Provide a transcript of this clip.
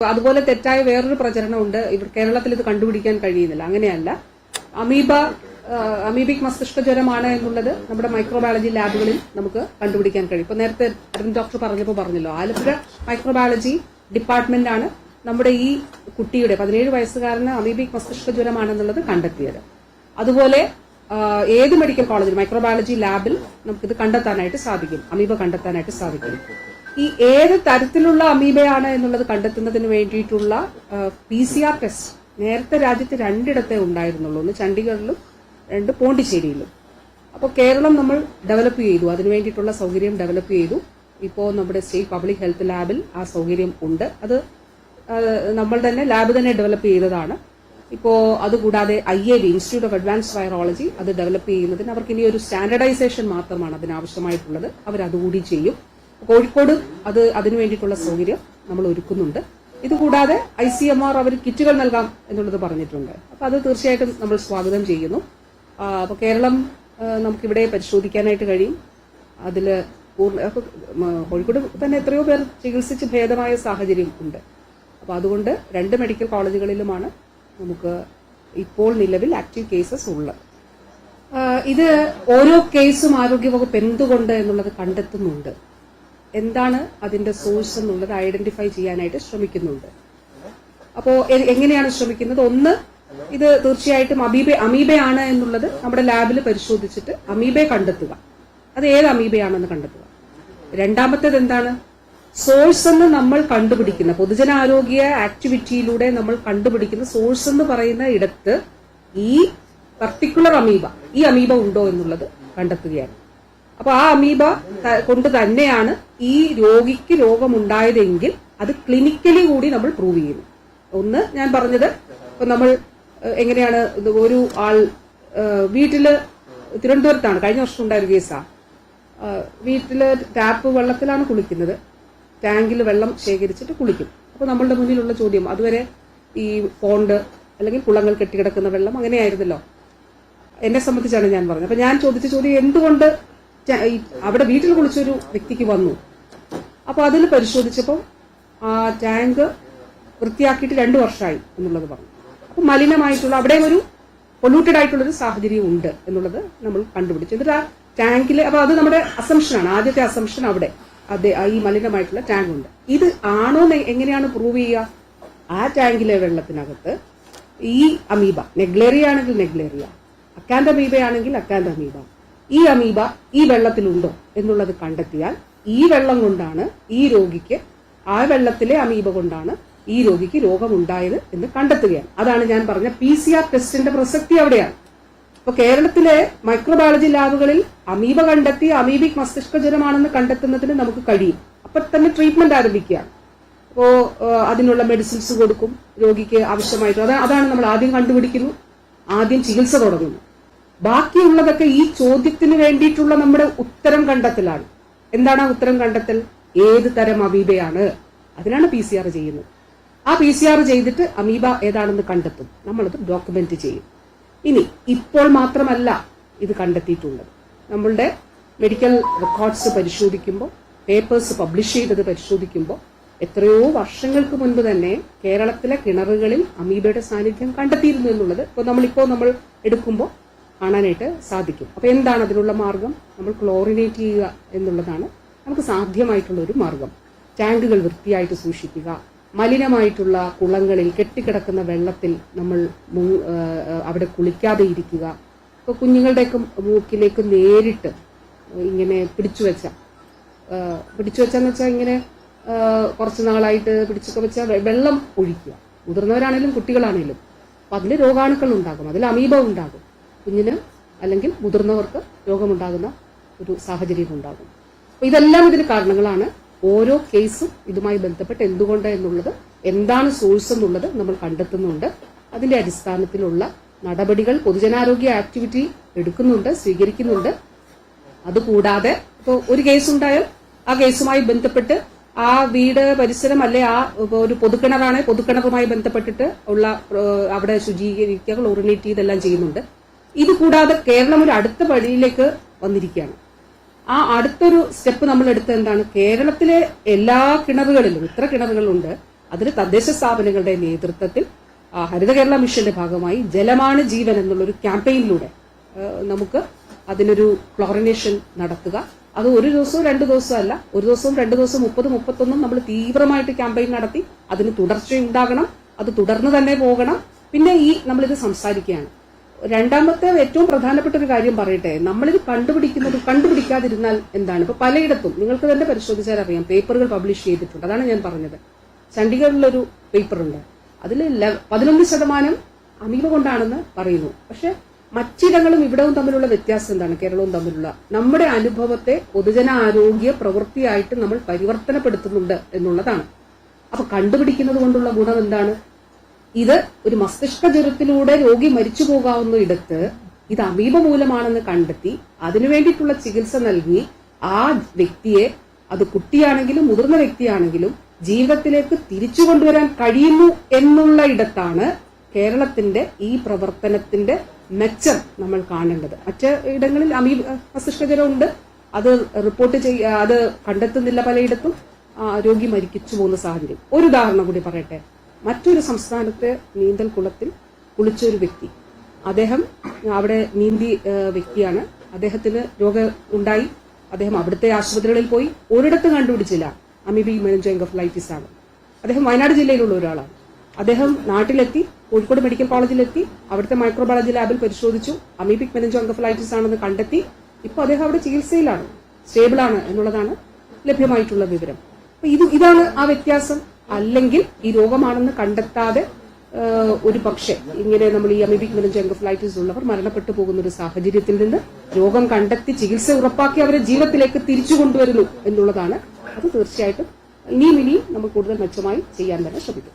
അതുപോലെ തെറ്റായ വേറൊരു പ്രചരണമുണ്ട്, ഇവർ കേരളത്തിൽ ഇത് കണ്ടുപിടിക്കാൻ കഴിയുന്നില്ല. അങ്ങനെയല്ല, അമീബിക് മസ്തിഷ്ക ജ്വരമാണ് എന്നുള്ളത് നമ്മുടെ മൈക്രോബയോളജി ലാബുകളിൽ നമുക്ക് കണ്ടുപിടിക്കാൻ കഴിയും. ഇപ്പൊ നേരത്തെ അരവിന്ദ് ഡോക്ടർ പറഞ്ഞല്ലോ, ആലപ്പുഴ മൈക്രോബയോളജി ഡിപ്പാർട്ട്മെന്റാണ് നമ്മുടെ ഈ കുട്ടിയുടെ 17 വയസ്സുകാരന് അമീബിക് മസ്തിഷ്ക ജ്വരമാണെന്നുള്ളത് കണ്ടെത്തിയത്. അതുപോലെ ഏത് മെഡിക്കൽ കോളേജിൽ മൈക്രോബയോളജി ലാബിൽ നമുക്കിത് കണ്ടെത്താനായിട്ട് സാധിക്കും, അമീബ കണ്ടെത്താനായിട്ട് സാധിക്കും. ഈ ഏത് തരത്തിലുള്ള അമീബയാണ് എന്നുള്ളത് കണ്ടെത്തുന്നതിന് വേണ്ടിയിട്ടുള്ള PCR ടെസ്റ്റ് നേരത്തെ രാജ്യത്ത് 2 ഇടത്തേ ഉണ്ടായിരുന്നുള്ളൂ, ഒന്ന് ചണ്ഡീഗഡിലും 2 പോണ്ടിച്ചേരിയിലും. അപ്പോൾ കേരളം നമ്മൾ ഡെവലപ്പ് ചെയ്തു, അതിനു വേണ്ടിയിട്ടുള്ള സൗകര്യം ഡെവലപ്പ് ചെയ്തു. ഇപ്പോൾ നമ്മുടെ സ്റ്റേറ്റ് പബ്ലിക് ഹെൽത്ത് ലാബിൽ ആ സൗകര്യം ഉണ്ട്. അത് നമ്മൾ തന്നെ ലാബ് തന്നെ ഡെവലപ്പ് ചെയ്തതാണ്. ഇപ്പോൾ അതുകൂടാതെ IAV institute of advanced virology അത് ഡെവലപ്പ് ചെയ്യുന്നതിന് അവർക്ക് ഇനി ഒരു സ്റ്റാൻഡർഡൈസേഷൻ മാത്രമാണ് അതിനാവശ്യമായിട്ടുള്ളത്, അവരതുകൂടി ചെയ്യും. കോഴിക്കോട് അതിനു വേണ്ടിയിട്ടുള്ള സൗകര്യം നമ്മൾ ഒരുക്കുന്നുണ്ട്. ഇതുകൂടാതെ ICMR അവർ കിറ്റുകൾ നൽകാം എന്നുള്ളത് പറഞ്ഞിട്ടുണ്ട്. അപ്പൊ അത് തീർച്ചയായിട്ടും നമ്മൾ സ്വാഗതം ചെയ്യുന്നു. അപ്പൊ കേരളം നമുക്കിവിടെ പരിശോധിക്കാനായിട്ട് കഴിയും. അതിൽ കോഴിക്കോട് തന്നെ എത്രയോ പേർ ചികിത്സിച്ച് ഭേദമായ സാഹചര്യം ഉണ്ട്. അപ്പൊ അതുകൊണ്ട് 2 മെഡിക്കൽ കോളേജുകളിലുമാണ് നമുക്ക് ഇപ്പോൾ നിലവിൽ ആക്റ്റീവ് കേസസ് ഉള്ളത്. ഇത് ഓരോ കേസും ആരോഗ്യവകുപ്പ് എന്തുകൊണ്ട് എന്നുള്ളത് കണ്ടെത്തുന്നുണ്ട്, എന്താണ് അതിന്റെ സോഴ്സ് എന്നുള്ളത് ഐഡന്റിഫൈ ചെയ്യാനായിട്ട് ശ്രമിക്കുന്നുണ്ട്. അപ്പോൾ എങ്ങനെയാണ് ശ്രമിക്കുന്നത്? ഒന്ന്, ഇത് തീർച്ചയായിട്ടും അമീബയാണ് എന്നുള്ളത് നമ്മുടെ ലാബിൽ പരിശോധിച്ചിട്ട് അമീബയെ കണ്ടെത്തുക, അത് ഏത് അമീബയാണെന്ന് കണ്ടെത്തുക. രണ്ടാമത്തേത് എന്താണ്? സോഴ്സ് എന്ന് നമ്മൾ കണ്ടുപിടിക്കുന്ന പൊതുജനാരോഗ്യ ആക്ടിവിറ്റിയിലൂടെ നമ്മൾ കണ്ടുപിടിക്കുന്ന സോഴ്സ് എന്ന് പറയുന്ന ഇടത്ത് ഈ പർട്ടിക്കുലർ ഈ അമീബ ഉണ്ടോ എന്നുള്ളത് കണ്ടെത്തുകയാണ്. അപ്പൊ ആ അമീബ കൊണ്ട് തന്നെയാണ് ഈ രോഗിക്ക് രോഗമുണ്ടായതെങ്കിൽ അത് ക്ലിനിക്കലി കൂടി നമ്മൾ പ്രൂവ് ചെയ്യുന്നു. ഒന്ന്, ഞാൻ പറഞ്ഞത്, ഇപ്പൊ നമ്മൾ എങ്ങനെയാണ് ഒരു ആൾ വീട്ടില് തിരുവനന്തപുരത്താണ് കഴിഞ്ഞ വർഷം ഉണ്ടായൊരു കേസാ. വീട്ടില് ടാപ്പ് വെള്ളത്തിലാണ് കുളിക്കുന്നത്, ടാങ്കിൽ വെള്ളം ശേഖരിച്ചിട്ട് കുളിക്കും. അപ്പൊ നമ്മളുടെ മുന്നിലുള്ള ചോദ്യം, അതുവരെ ഈ പോണ്ട് അല്ലെങ്കിൽ കുളങ്ങൾ കെട്ടിക്കിടക്കുന്ന വെള്ളം അങ്ങനെയായിരുന്നല്ലോ. എന്നെ സംബന്ധിച്ചാണ് ഞാൻ പറഞ്ഞത്. അപ്പൊ ഞാൻ ചോദിച്ച ചോദ്യം, എന്തുകൊണ്ട് അവിടെ വീട്ടിൽ കുളിച്ചൊരു വ്യക്തിക്ക് വന്നു? അപ്പൊ അതിൽ പരിശോധിച്ചപ്പോൾ ആ ടാങ്ക് വൃത്തിയാക്കിയിട്ട് 2 വർഷമായി എന്നുള്ളത് പറഞ്ഞു. അപ്പൊ മലിനമായിട്ടുള്ള അവിടെ ഒരു പൊല്യൂട്ടഡ് ആയിട്ടുള്ളൊരു സാഹചര്യം ഉണ്ട് എന്നുള്ളത് നമ്മൾ കണ്ടുപിടിച്ചു. എന്നിട്ട് ആ ടാങ്കിൽ, അപ്പൊ അത് നമ്മുടെ അസംഷനാണ്, ആദ്യത്തെ അസംഷൻ അവിടെ ഈ മലിനമായിട്ടുള്ള ടാങ്ക് ഉണ്ട്. ഇത് ആണോ എങ്ങനെയാണ് പ്രൂവ് ചെയ്യുക? ആ ടാങ്കിലെ വെള്ളത്തിനകത്ത് ഈ അമീബ, നെഗ്ലേറിയ ആണെങ്കിൽ നെഗ്ലേറിയ, അക്കാന്തമീബ ആണെങ്കിൽ അക്കാന്തമീബ, ഈ അമീബ ഈ വെള്ളത്തിലുണ്ടോ എന്നുള്ളത് കണ്ടെത്തിയാൽ ഈ വെള്ളം കൊണ്ടാണ് ഈ രോഗിക്ക്, ആ വെള്ളത്തിലെ അമീബ കൊണ്ടാണ് ഈ രോഗിക്ക് രോഗമുണ്ടായത് എന്ന് കണ്ടെത്തുകയാണ്. അതാണ് ഞാൻ പറഞ്ഞ PCR ടെസ്റ്റിന്റെ പ്രസക്തി അവിടെയാണ്. ഇപ്പൊ കേരളത്തിലെ മൈക്രോബയോളജി ലാബുകളിൽ അമീബ കണ്ടെത്തി അമീബിക് മസ്തിഷ്ക ജ്വരമാണെന്ന് കണ്ടെത്തുന്നതിന് നമുക്ക് കഴിയും. അപ്പൊ തന്നെ ട്രീറ്റ്മെന്റ് ആരംഭിക്കുകയാണ്. അപ്പോ അതിനുള്ള മെഡിസിൻസ് കൊടുക്കും രോഗിക്ക് ആവശ്യമായിട്ട്. അതാണ് നമ്മൾ ആദ്യം കണ്ടുപിടിക്കുന്നു, ആദ്യം ചികിത്സ തുടങ്ങുന്നു. ബാക്കിയുള്ളതൊക്കെ ഈ ചോദ്യത്തിന് വേണ്ടിയിട്ടുള്ള നമ്മുടെ ഉത്തരം കണ്ടെത്തലാണ്. എന്താണ് ആ ഉത്തരം കണ്ടെത്തൽ? ഏത് തരം അമീബയാണ്? അതിനാണ് PCR ചെയ്യുന്നത്. ആ PCR ചെയ്തിട്ട് അമീബ ഏതാണെന്ന് കണ്ടെത്തും, നമ്മളത് ഡോക്യുമെന്റ് ചെയ്യും. ഇനി ഇപ്പോൾ മാത്രമല്ല ഇത് കണ്ടെത്തിയിട്ടുള്ളത്, നമ്മളുടെ മെഡിക്കൽ റെക്കോർഡ്സ് പരിശോധിക്കുമ്പോൾ, പേപ്പേഴ്സ് പബ്ലിഷ് ചെയ്തത് പരിശോധിക്കുമ്പോൾ എത്രയോ വർഷങ്ങൾക്ക് മുൻപ് തന്നെ കേരളത്തിലെ കിണറുകളിൽ അമീബയുടെ സാന്നിധ്യം കണ്ടെത്തിയിരുന്നു എന്നുള്ളത് നമ്മൾ എടുക്കുമ്പോൾ കാണാനായിട്ട് സാധിക്കും. അപ്പൊ എന്താണ് അതിനുള്ള മാർഗം? നമ്മൾ ക്ലോറിനേറ്റ് ചെയ്യുക എന്നുള്ളതാണ് നമുക്ക് സാധ്യമായിട്ടുള്ള ഒരു മാർഗം. ടാങ്കുകൾ വൃത്തിയായിട്ട് സൂക്ഷിക്കുക, മലിനമായിട്ടുള്ള കുളങ്ങളിൽ കെട്ടിക്കിടക്കുന്ന വെള്ളത്തിൽ നമ്മൾ അവിടെ കുളിക്കാതെ ഇരിക്കുക. ഇപ്പൊ കുഞ്ഞുങ്ങളുടെയൊക്കെ മൂക്കിലേക്ക് നേരിട്ട് ഇങ്ങനെ പിടിച്ചു വെച്ചെന്ന് വെച്ചാൽ ഇങ്ങനെ കുറച്ച് നാളായിട്ട് പിടിച്ചൊക്കെ വെച്ചാൽ വെള്ളം ഒഴിക്കുക. മുതിർന്നവരാണേലും കുട്ടികളാണേലും അപ്പൊ അതിൽ രോഗാണുക്കൾ ഉണ്ടാകും, അതിൽ അമീബ ഉണ്ടാകും. കുഞ്ഞിന് അല്ലെങ്കിൽ മുതിർന്നവർക്ക് രോഗമുണ്ടാകുന്ന ഒരു സാഹചര്യം ഉണ്ടാകും. അപ്പൊ ഇതെല്ലാം ഇതിന് കാരണങ്ങളാണ്. ഓരോ കേസും ഇതുമായി ബന്ധപ്പെട്ട് എന്തുകൊണ്ട് എന്നുള്ളത്, എന്താണ് സോഴ്സ് എന്നുള്ളത് നമ്മൾ കണ്ടെത്തുന്നുണ്ട്. അതിന്റെ അടിസ്ഥാനത്തിലുള്ള നടപടികൾ പൊതുജനാരോഗ്യ ആക്ടിവിറ്റി എടുക്കുന്നുണ്ട്, സ്വീകരിക്കുന്നുണ്ട്. അതുകൂടാതെ ഇപ്പോൾ ഒരു കേസ് ഉണ്ടായാൽ ആ കേസുമായി ബന്ധപ്പെട്ട് ആ വീട് പരിസരം അല്ലെ ആ ഒരു പൊതുക്കിണറാണ്, പൊതുക്കിണറുമായി ബന്ധപ്പെട്ടിട്ട് ഉള്ള അവിടെ ശുചീകരിക്കുക, ക്ലോറിനേറ്റ് ഇതെല്ലാം ചെയ്യുന്നുണ്ട്. ഇത് കൂടാതെ കേരളം ഒരു അടുത്ത പടിയിലേക്ക് വന്നിരിക്കുകയാണ്. ആ അടുത്തൊരു സ്റ്റെപ്പ് നമ്മൾ എടുത്ത എന്താണ്? കേരളത്തിലെ എല്ലാ കിണറുകളിലും, ഇത്ര കിണറുകളുണ്ട്, അതിന് തദ്ദേശ സ്ഥാപനങ്ങളുടെ നേതൃത്വത്തിൽ ഹരിത കേരള മിഷന്റെ ഭാഗമായി ജലമാണ് ജീവൻ എന്നുള്ളൊരു ക്യാമ്പയിനിലൂടെ നമുക്ക് അതിനൊരു ക്ലോറിനേഷൻ നടത്തുക. അത് ഒരു ദിവസവും 2 ദിവസവും അല്ല, ഒരു ദിവസവും 2 ദിവസവും 30, 31 നമ്മൾ തീവ്രമായിട്ട് ക്യാമ്പയിൻ നടത്തി അതിന് തുടർച്ചയുണ്ടാകണം, അത് തുടർന്ന് തന്നെ പോകണം. പിന്നെ നമ്മളിത് സംസാരിക്കുകയാണ്. രണ്ടാമത്തെ ഏറ്റവും പ്രധാനപ്പെട്ട ഒരു കാര്യം പറയട്ടെ, നമ്മളിത് കണ്ടുപിടിക്കാതിരുന്നാൽ എന്താണ്? ഇപ്പൊ പലയിടത്തും നിങ്ങൾക്ക് തന്നെ പരിശോധിച്ചാൽ അറിയാം, പേപ്പറുകൾ പബ്ലിഷ് ചെയ്തിട്ടുണ്ട്. അതാണ് ഞാൻ പറഞ്ഞത്. ചണ്ഡീഗഡിലൊരു പേപ്പറുണ്ട്, അതിൽ 11% അമീബ കൊണ്ടാണെന്ന് പറയുന്നു. പക്ഷെ മറ്റിടങ്ങളും ഇവിടവും തമ്മിലുള്ള വ്യത്യാസം എന്താണ്? കേരളവും തമ്മിലുള്ള നമ്മുടെ അനുഭവത്തെ പൊതുജനാരോഗ്യ പ്രവൃത്തിയായിട്ട് നമ്മൾ പരിവർത്തനപ്പെടുത്തുന്നുണ്ട് എന്നുള്ളതാണ്. അപ്പൊ കണ്ടുപിടിക്കുന്നത് കൊണ്ടുള്ള ഗുണം എന്താണ്? ഇത് ഒരു മസ്തിഷ്ക ജ്വരത്തിലൂടെ രോഗി മരിച്ചു പോകാവുന്ന ഇടത്ത് ഇത് അമീബ മൂലമാണെന്ന് കണ്ടെത്തി അതിനു വേണ്ടിയിട്ടുള്ള ചികിത്സ നൽകി ആ വ്യക്തിയെ, അത് കുട്ടിയാണെങ്കിലും മുതിർന്ന വ്യക്തിയാണെങ്കിലും, ജീവിതത്തിലേക്ക് തിരിച്ചു കൊണ്ടുവരാൻ കഴിയുന്നു എന്നുള്ള ഇടത്താണ് കേരളത്തിന്റെ ഈ പ്രവർത്തനത്തിന്റെ മെച്ചം നമ്മൾ കാണേണ്ടത്. മറ്റ് ഇടങ്ങളിൽ മസ്തിഷ്ക ജ്വരം ഉണ്ട്, അത് റിപ്പോർട്ട് അത് കണ്ടെത്തുന്നില്ല, പലയിടത്തും രോഗി മരിച്ചു പോകുന്ന സാഹചര്യം. ഒരു ഉദാഹരണം കൂടി പറയട്ടെ. മറ്റൊരു സംസ്ഥാനത്തെ നീന്തൽ കുളത്തിൽ കുളിച്ച ഒരു വ്യക്തി, അദ്ദേഹം അവിടെ നീന്തി വ്യക്തിയാണ്, അദ്ദേഹത്തിന് രോഗം ഉണ്ടായി, അദ്ദേഹം അവിടുത്തെ ആശുപത്രികളിൽ പോയി, ഒരിടത്തും കണ്ടുപിടിച്ചില്ല അമീബിക് മെനിഞ്ചോഎൻകഫലൈറ്റിസ് ആണ്. അദ്ദേഹം വയനാട് ജില്ലയിലുള്ള ഒരാളാണ്. അദ്ദേഹം നാട്ടിലെത്തി, കോഴിക്കോട് മെഡിക്കൽ കോളേജിലെത്തി, അവിടുത്തെ മൈക്രോബയോളജി ലാബിൽ പരിശോധിച്ചു, അമീബിക് മെനിഞ്ചോഎൻകഫലൈറ്റിസ് ആണെന്ന് കണ്ടെത്തി. ഇപ്പോൾ അദ്ദേഹം അവിടെ ചികിത്സയിലാണ്, സ്റ്റേബിളാണ് എന്നുള്ളതാണ് ലഭ്യമായിട്ടുള്ള വിവരം. അപ്പൊ ഇതാണ് ആ വ്യത്യാസം. അല്ലെങ്കിൽ ഈ രോഗമാണെന്ന് കണ്ടെത്താതെ ഒരു പക്ഷേ ഇങ്ങനെ നമ്മൾ ഈ അമീബിക് മെനിഞ്ചോഎൻകഫലൈറ്റിസ് ഉള്ളവർ മരണപ്പെട്ടു പോകുന്ന ഒരു സാഹചര്യത്തിൽ നിന്ന് രോഗം കണ്ടെത്തി ചികിത്സ ഉറപ്പാക്കി അവരെ ജീവിതത്തിലേക്ക് തിരിച്ചു കൊണ്ടുവരുന്നു എന്നുള്ളതാണ്. അത് തീർച്ചയായിട്ടും ഇനിയും നമ്മൾ കൂടുതൽ മെച്ചമായി ചെയ്യാൻ തന്നെ ശ്രമിക്കും.